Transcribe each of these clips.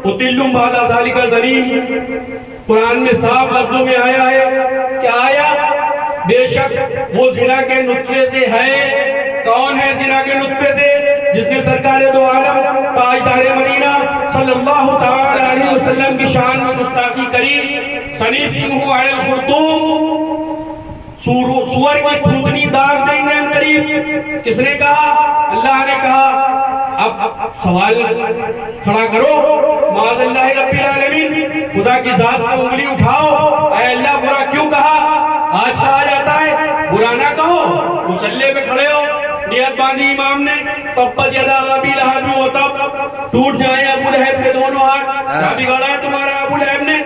قتلتم بعد ذلك زنیم، قرآن میں صاف لفظوں میں آیا ہے کہ آیا بے شک وہ زنا کے نطفے سے ہے۔ کون ہے زنا کے نطفے سے؟ جس نے سرکار دو عالم تاجدار مدینہ صلی اللہ تعالی علیہ وسلم کی شان میں گستاخی کری۔ سنیسمہ علی الخرطوم، سور کی تھوتنی داغ دیں گے قریب۔ کس نے کہا؟ اللہ نے کہا۔ اب سوال کھڑا کرو، معاذ اللہ رب العالمین، خدا کی ذات پہ انگلی اٹھاؤ، اے اللہ برا کیوں کہا؟ آج کہا جاتا ہے برا نہ کہو، مصلی پہ کھڑے ہو، نیت باندھی امام نے، تبت یدا ابی لہب وتب، ٹوٹ جائیں ابو لہب کے دونوں ہاتھ۔ کیا بگاڑا ہے تمہارا ابو لہب نے؟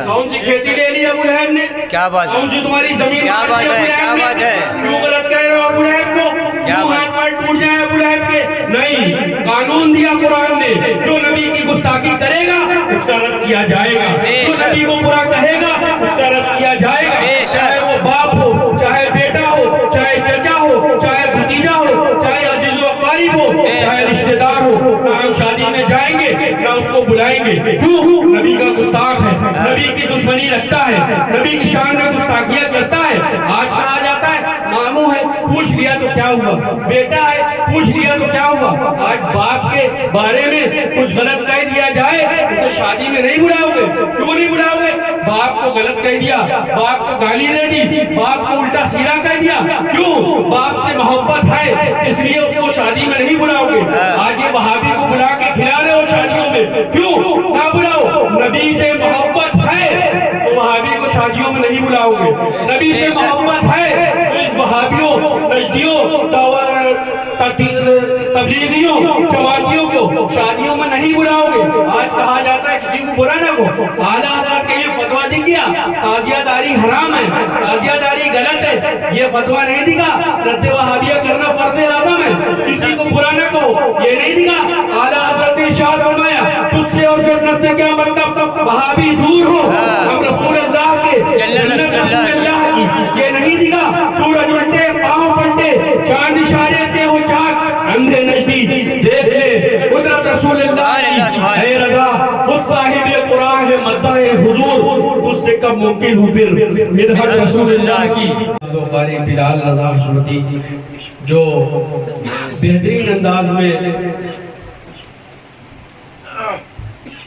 کون سی کھیتی لے لی ابو لہب نے؟ کیا بات ہے؟ کون سی تمہاری زمین کیا بات ہے؟ کیا بات ہے؟ کیوں غلط کہہ رہے ہو ابو لہب کو؟ کیوں ہاتھ پیر ٹوٹ جائیں ابو لہب کے؟ نہیں، قانون دیا قرآن نے، جو نبی کی گستاخی کرے گا اس کا رد کیا جائے گا، جو نبی کو برا کہے گا اس کا رد کیا جائے گا، چاہے وہ باپ ہو، چاہے بیٹا ہو، چاہے چچا ہو، چاہے بھتیجا ہو، چاہے عزیز و اقارب ہو، چاہے رشتہ دار ہو۔ نہ ہم شادی میں جائیں گے نہ اس کو بلائیں گے، کیوں؟ نبی کا گستاخ ہے، نبی کی دشمنی رکھتا ہے، نبی کی شان میں گستاخیاں کرتا ہے۔ آج کہا جاتا ہے ماموں ہے، پوچھ لیا تو کیا ہوا؟ بیٹا ہے، پوچھ لیا تو کیا ہوا؟ آج باپ کے بارے میں کچھ غلط کہہ دیا جائے تو شادی میں نہیں بلاؤ گے؟ کیوں نہیں بلاؤ گے؟ باپ کو غلط کہہ دیا، باپ کو گالی دے دی، باپ کو الٹا سیدھا کہہ دیا، کیوں؟ باپ سے محبت ہے اس لیے اس کو شادی میں نہیں بلاؤ گے۔ آج یہ وہابی کو بلا کے کھلا رہے ہو شادیوں میں، کیوں نہ بلاؤ؟ نبی سے محبت ہے تو وہابی کو شادیوں میں نہیں بلاؤ گے، نبی سے محبت ہے تو اس وہابیوں، نجدیوں، تبلیغیوں، جماعتیوں کو شادیوں میں نہیں بلاؤ گے۔ آج کہا جاتا ہے کسی کو برا نہ ہو، اعلیٰ حضرت کے یہ فتویٰ دکھ گیا تازیہ داری حرام ہے، تازیہ داری غلط ہے، یہ فتویٰ نہیں دکھا رد وہابیہ کرنا فرض اعظم ہے، کسی کو برا نہ کہو، یہ نہیں دکھا۔ اعلیٰ حضرت نے ارشاد فرمایا تجھ سے اور جنت سے کیا مطلب، وہابی دور ہو، ہم رسول اللہ کے، جنت رسول اللہ کی، یہ نہیں دکھا۔ سورج الٹے پاؤں پلٹے، چاند اشارے سے ہو چاک، اندھے نجدی دیکھ لے قدرت رسول اللہ کی، اے رضا خود صاحب قرآن ہے مدح حضور، اس سے کب ممکن ہوں پھر مدحت رسول اللہ کی۔ قاری بلال رضا حشمتی جو بہترین انداز میں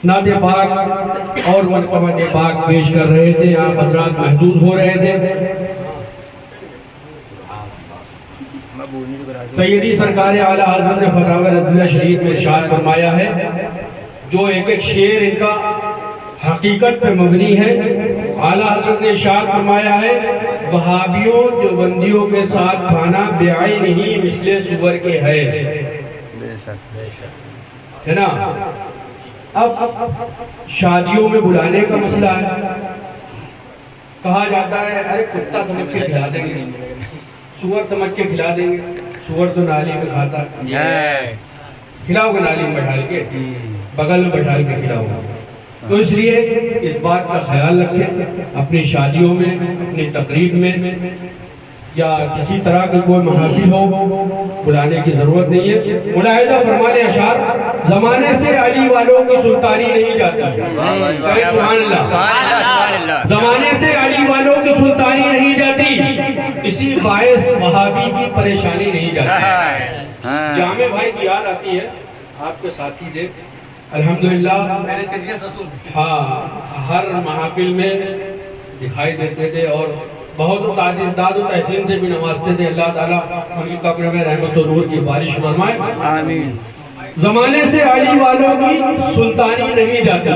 نعت پاک اور منقبت پاک پیش کر رہے تھے، آپ حضرات محدود ہو رہے تھے۔ سیدی سرکار اعلیٰ حضرت نے فتاوی رضویہ شریف میں ارشاد فرمایا ہے، جو ایک ایک شعر ان کا حقیقت پہ مبنی ہے۔ اعلیٰ حضرت نے ارشاد فرمایا ہے وہابیوں دیوبندیوں کے ساتھ کھانا بیعی نہیں مثل سور کے ہے، ہے نا؟ اب شادیوں میں بلانے کا مسئلہ ہے، کہا جاتا ہے ارے کتا سمجھ کے کھلا دیں گے، سور سمجھ کے کھلا دیں گے، سور تو نالی میں کھاتا ہے، کھلاؤ گے نالی میں بٹھال کے، بغل میں بٹھال کے کھلاؤ گے۔ تو اس لیے اس بات کا خیال رکھیں، اپنی شادیوں میں، اپنی تقریب میں یا کسی طرح کی کوئی محافل ہو بلانے کی ضرورت نہیں ہے۔ ملاحظہ فرمانے اشعار زمانے سے علی والوں کی سلطانی نہیں جاتی، سبحان اللہ، زمانے سے علی والوں کی سلطانی نہیں جاتی، اسی باعث وہابی کی پریشانی نہیں جاتی۔ جامع بھائی کی یاد آتی ہے، آپ کے ساتھی تھے الحمدللہ، ہاں ہر محافل میں دکھائی دیتے تھے اور بہت تعداد و تحسین سے بھی نوازتے تھے۔ اللہ تعالیٰ ان کی قبر میں رحمت و نور کی بارش فرمائے، آمین۔ زمانے سے علی والوں کی سلطانی نہیں جاتی،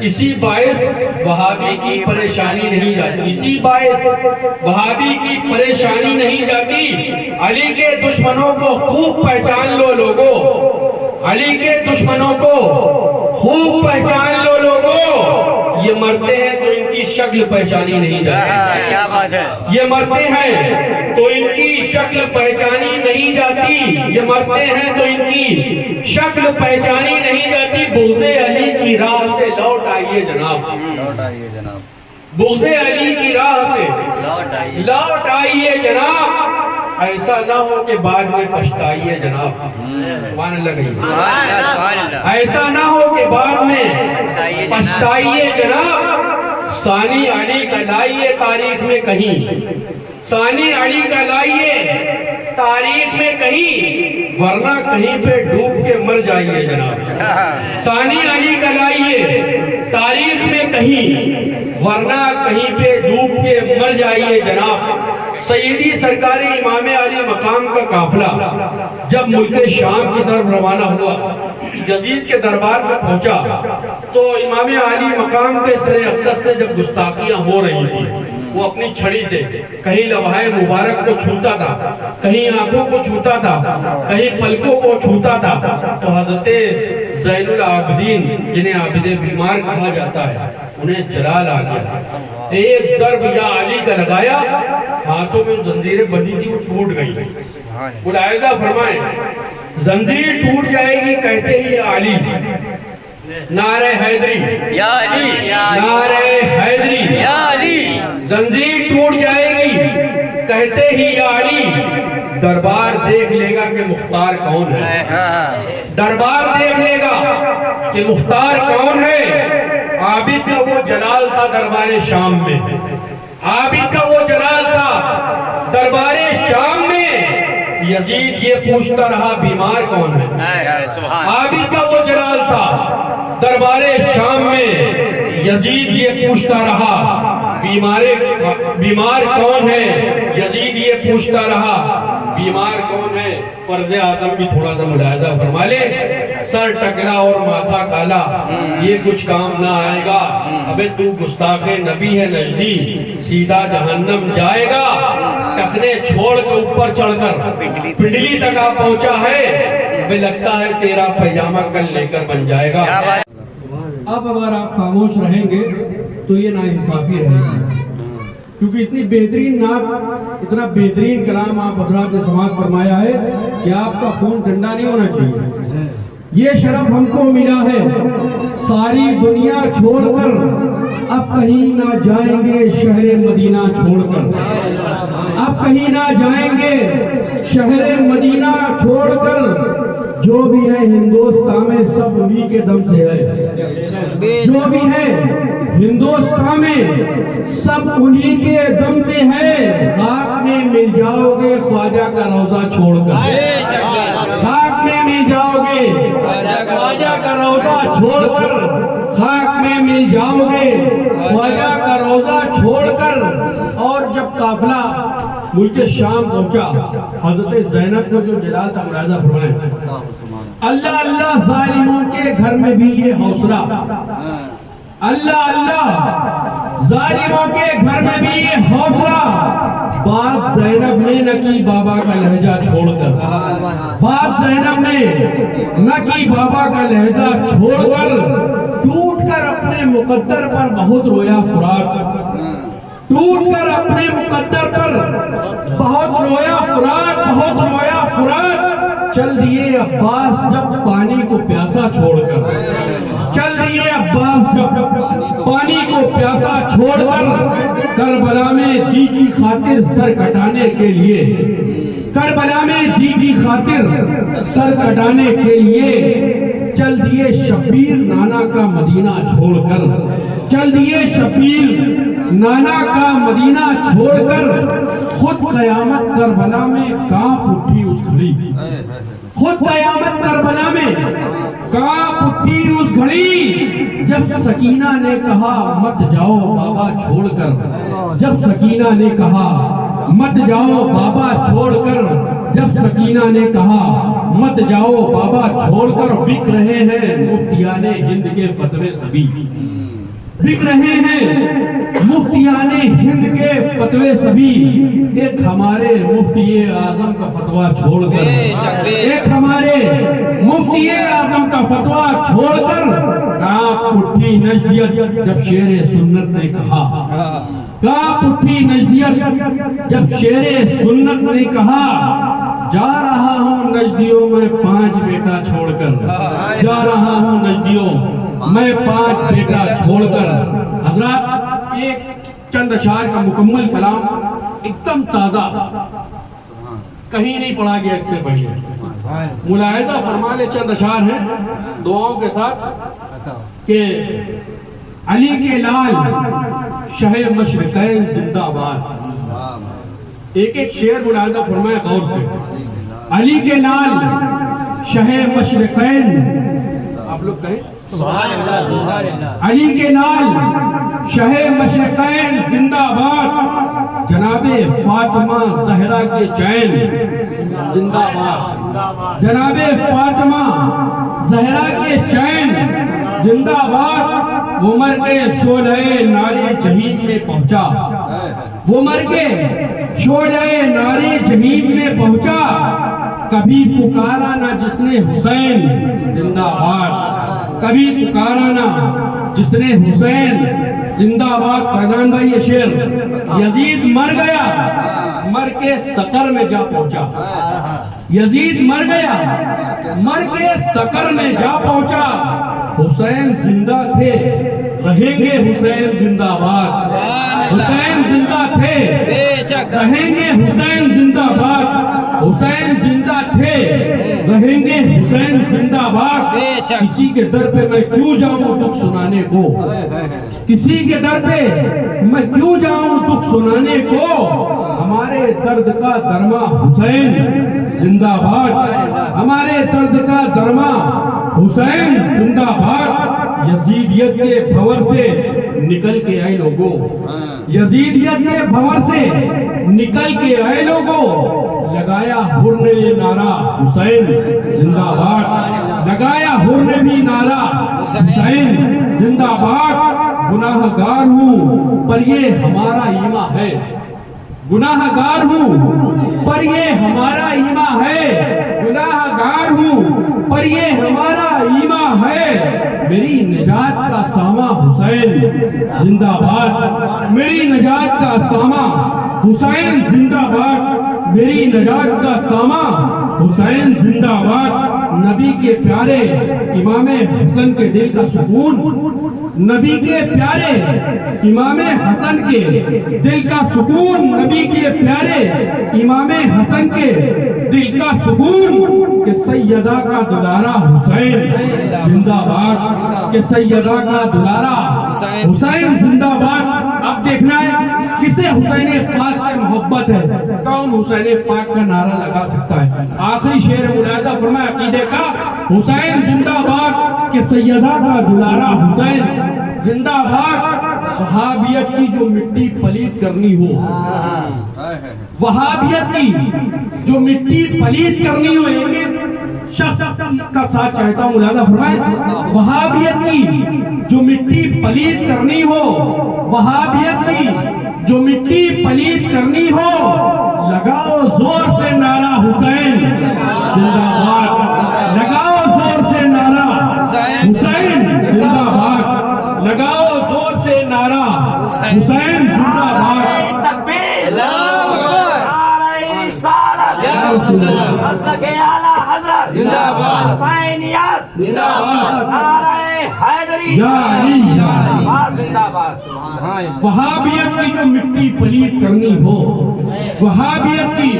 اسی باعث وہابی کی پریشانی نہیں جاتی، اسی باعث وہابی کی پریشانی نہیں جاتی۔ علی کے دشمنوں کو خوب پہچان لو لوگو، علی کے دشمنوں کو خوب پہچان لو لوگو، یہ مرتے ہیں تو ان کی شکل پہچانی نہیں جاتی، کیا بات ہے، یہ مرتے ہیں تو ان کی شکل پہچانی نہیں جاتی، یہ مرتے ہیں تو ان کی شکل پہچانی نہیں جاتی۔ بغض علی کی راہ سے لوٹ آئیے جناب، لوٹ آئیے جناب، بغض علی کی راہ سے لوٹ آئیے جناب، ایسا نہ ہو کہ بعد میں پچھتائیے جناب، سبحان اللہ کہیے، ایسا نہ ہو کہ کے بعد میں پچھتائیے جناب، ثانی علی کا لائیے تاریخ میں کہیں، ثانی علی کا لائیے تاریخ میں کہیں، ورنہ کہیں پہ ڈوب کے مر جائیے جناب، ثانی علی کا لائیے تاریخ میں کہیں، ورنہ کہیں پہ ڈوب کے مر جائیے جناب۔ سیدی سرکار امام علی مقام کا قافلہ جب ملک شام کی طرف روانہ ہوا، یزید کے دربار میں پہنچا تو امام علی مقام کے سر اقدس سے جب گستاخیاں ہو رہی تھی، وہ اپنی چھڑی سے کہیں لوحہ مبارک کو چھوتا تھا، کہیں آنکھوں کو چھوتا تھا، کہیں پلکوں کو چھوتا تھا، تو حضرت زین العابدین جنہیں عابد بیمار کہا جاتا ہے، انہیں جلال آ گیا، ایک ضرب یا علی کا لگایا، ہاتھوں میں زنجیریں بندھی تھی وہ ٹوٹ گئی۔ ملاحظہ فرمائیں، زنجیر ٹوٹ جائے گی کہتے ہی یا علی، نعرہ حیدری، یا علی، نعرہ حیدری، یا علی، زنجیر ٹوٹ جائے گی کہتے ہی یا علی، دربار دیکھ لے گا کہ مختار کون ہے، دربار دیکھ لے گا کہ مختار کون ہے۔ عابد کا وہ جلال تھا دربار شام میں، عابد کا وہ جلال تھا دربار شام میں، یزید یہ پوچھتا رہا بیمار کون ہے، عابد کا وہ جلال تھا دربار شام میں، یزید یہ پوچھتا رہا بیمار کون ہے، یزید یہ پوچھتا رہا بیمار کون ہے۔ فرض آدم بھی تھوڑا سا ملاحظہ فرما لے، سر ٹکلا اور ماتھا کالا یہ کچھ کام نہ آئے گا، ابے تو گستاخ نبی ہے نجدی، سیدھا جہنم جائے گا، ٹخنے چھوڑ کے اوپر چڑھ کر پنڈلی تک آ پہنچا ہے، ابے لگتا ہے تیرا پیجامہ کل لے کر بن جائے گا۔ اب اگر آپ خاموش رہیں گے تو یہ ناانصافی رہے گی، کیونکہ اتنی بہترین نعت، اتنا بہترین کلام آپ حضرات نے سماعت فرمایا ہے کہ آپ کا خون ٹھنڈا نہیں ہونا چاہیے۔ یہ شرف ہم کو ملا ہے، ساری دنیا چھوڑ کر اب کہیں نہ جائیں گے شہر مدینہ چھوڑ کر، اب کہیں نہ جائیں گے شہر مدینہ چھوڑ کر، جو بھی ہے ہندوستان میں سب انہی کے دم سے ہے، جو بھی ہے ہندوستان میں سب انہی کے دم سے ہے۔ خاک میں مل جاؤ گے خواجہ کا روضہ چھوڑ کر، خاک میں مل جاؤ گے خواجہ کا روضہ چھوڑ کر، خاک میں مل جاؤ گے خواجہ کا روضہ چھوڑ کر۔ اور جب قافلہ ملک شام پہنچا، حضرت زینب کو جو جلال تھا، ملاحظہ فرمائیں، اللہ اللہ ظالموں کے گھر میں بھی یہ حوصلہ، اللہ اللہ ظالموں کے گھر میں بھی یہ حوصلہ، بات زینب نے نہ کی بابا کا لہجہ چھوڑ کر، بات زینب نے نہ کی بابا کا لہجہ چھوڑ کر، ٹوٹ کر اپنے مقدر پر بہت رویا فرات، ٹوٹ کر اپنے مقدر پر بہت رویا فرات، بہت رویا فرات۔ چل دیے عباس جب پانی کو پیاسا چھوڑ کر، چل دیے عباس جب پانی کو پیاسا چھوڑ کر، کربلا میں دی کی خاطر سر کٹانے کے لیے، کربلا میں دی کی خاطر سر کٹانے کے لیے، چل دیے شبیر نانا کا مدینہ چھوڑ کر، چل دیے شبیر نانا کا مدینہ چھوڑ کر، خود قیامت کربلا میں کانپ اٹھی اس گھڑی، خود قیامت کربلا میں کانپ اٹھی اس گھڑی، جب سکینہ نے کہا مت جاؤ بابا چھوڑ کر، جب سکینہ نے کہا مت جاؤ بابا چھوڑ کر، جب سکینہ نے کہا مت جاؤ بابا چھوڑ کر، بک رہے ہیں مفتیان ہند کے فتوے سبھی، بک رہے ہیں مفتیان ہند کے فتوے سبھی، ایک ہمارے مفتی اعظم کا فتویٰ چھوڑ کر، ایک ہمارے مفتی اعظم کا فتویٰ چھوڑ کر، کانپ اٹھی نجدیت جب شیر سنت نے کہا، کانپ اٹھی نجدیت جب شیر سنت نے کہا، جا رہا ہوں نجدیوں میں 5 بیٹا چھوڑ کر، جا رہا ہوں نجدیوں میں 5 بیٹا چھوڑ کر۔ حضرات ایک چند اشعار کا مکمل کلام ایک دم تازہ، کہیں نہیں پڑھا گیا اس سے بڑھیا، ملاحظہ فرما لے، چند اشعار ہیں دعاؤں کے ساتھ کہ علی کے لال شہ مشرقین زندہ آباد. ایک ایک شعر ملاحظہ فرمائے غور سے. علی کے لال شہ مشرقین، آپ لوگ کہیں علی کے لال شہ مشرقین زندہ آباد، جناب فاطمہ زہرا کے چین زندہ آباد، جناب فاطمہ زہرا کے چین زندہ آباد. وہ مر کے شعلہ نارے جہیم میں پہنچا، وہ مر کے شعلہ نارے جہیم میں پہنچا، کبھی پکارا نہ جس نے حسین زندہ آباد، کبھی پکارا نہ جس نے حسین زندہ آباد. فیضان بھائی یہ شعر، یزید مر گیا مر کے سقر میں جا پہنچا، یزید مر گیا مر کے سقر میں جا پہنچا، حسین زندہ تھے رہیں گے حسین زندہ آباد، حسین زندہ تھے رہیں گے حسین زندہ آباد، حسین زندہ تھے رہیں گے حسین زندہ آباد. کسی کے در پہ میں کیوں جاؤں دکھ سنانے کو، کسی کے در پہ میں کیوں جاؤں دکھ سنانے کو، ہمارے درد کا درما حسین زندہ آباد، ہمارے درد کا درما حسین زندہ آباد. یزیدیت کے بھور سے نکل کے آئے لوگوں، یزیدیت کے بھور سے نکل کے آئے لوگوں، لگایا حر نے یہ نعرہ حسین زندہ آباد، لگایا حر نے بھی نعرہ حسین زندہ آباد. گناہ گار ہوں پر یہ ہمارا ایمان ہے، گناہ گار ہوں پر یہ ہمارا ایمان ہے، گناہ گار ہوں پر یہ ہمارا ایمان ہے. میری نجات کا ساما حسین زندہ آباد، میری نجات کا ساما حسین زندہ آباد، میری نجات کا ساما حسین زندہ آباد. نبی کے پیارے امام حسن کے دل کا سکون، نبی کے پیارے امام حسن کے دل کا سکون، نبی کے پیارے امام حسن کے دل کا سکون، کہ سیدہ کا دلارا حسین زندہ آباد، کہ سیدہ کا دلارا حسین زندہ آباد. اب دیکھنا ہے کسے حسین پاک سے محبت ہے، کون حسین پاک کا نعرہ لگا سکتا ہے. آخری شعر ملاحظہ فرمائے عقیدے کا، حسین زندہ آباد کہ سیدہ کا دلارا حسین زندہ آباد. وہابیت کی جو مٹی پلید کرنی ہو، وہابیت کی جو مٹی پلید کرنی ہو، ایک شخص کا ساتھ چاہتا ہوں ملاحظہ فرمائے، وہابیت کی جو مٹی پلید کرنی ہو، وہابیت کی جو مٹی پلید کرنی ہو، لگاؤ زور سے نعرہ حسین زندہ آباد، لگاؤ زور سے نعرہ حسین زندہ آباد، لگاؤ زور سے نعرہ حسین زندہ آباد. تکبیر، نعرہ رسالت، مسلک اعلیٰ حضرت زندہ آباد، حسینیت زندہ آباد، نعرہ حیدری یا علی یا علی. زندہ آباد. وہابیت کی جو مٹی پلید کرنی ہو، وہابیت کی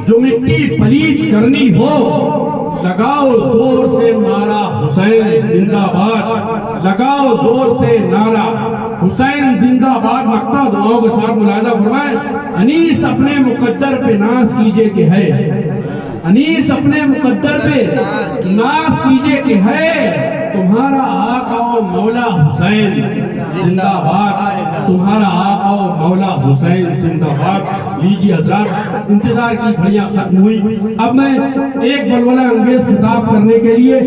جو مٹی پلید کرنی ہو، لگاؤ زور سے نعرہ حسین زندہ آباد، لگاؤ زور سے نعرہ حسین زندہ آباد. مقطع دعاؤں کے ساتھ ملاحظہ فرمائے، انیس اپنے مقدر پہ ناز کیجئے کہ ہے، انیس اپنے مقدر پہ ناز کیجئے کہ ہے، تمہارا آقا و مولا حسین زندہ آباد، تمہارا آقا و مولا حسین زندہ آباد. لیجیے حضرات، انتظار کی گھڑیاں ختم ہوئی. اب میں ایک ولولہ انگیز خطاب کرنے کے لیے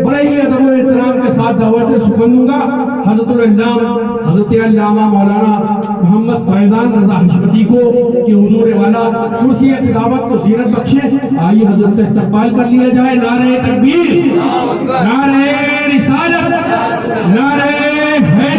بڑے ہی ادب و احترام کے ساتھ دعوت سخن دوں گا حضرت العلامہ حضرت علامہ مولانا محمد فیضان رضا حشمتی کو کہ حضور والا کرسی خطابت کو زینت بخشے. آئیے حضرت استقبال کر لیا جائے. نعرہ تکبیر، نعرہ رسالت، نعرہ حیدر.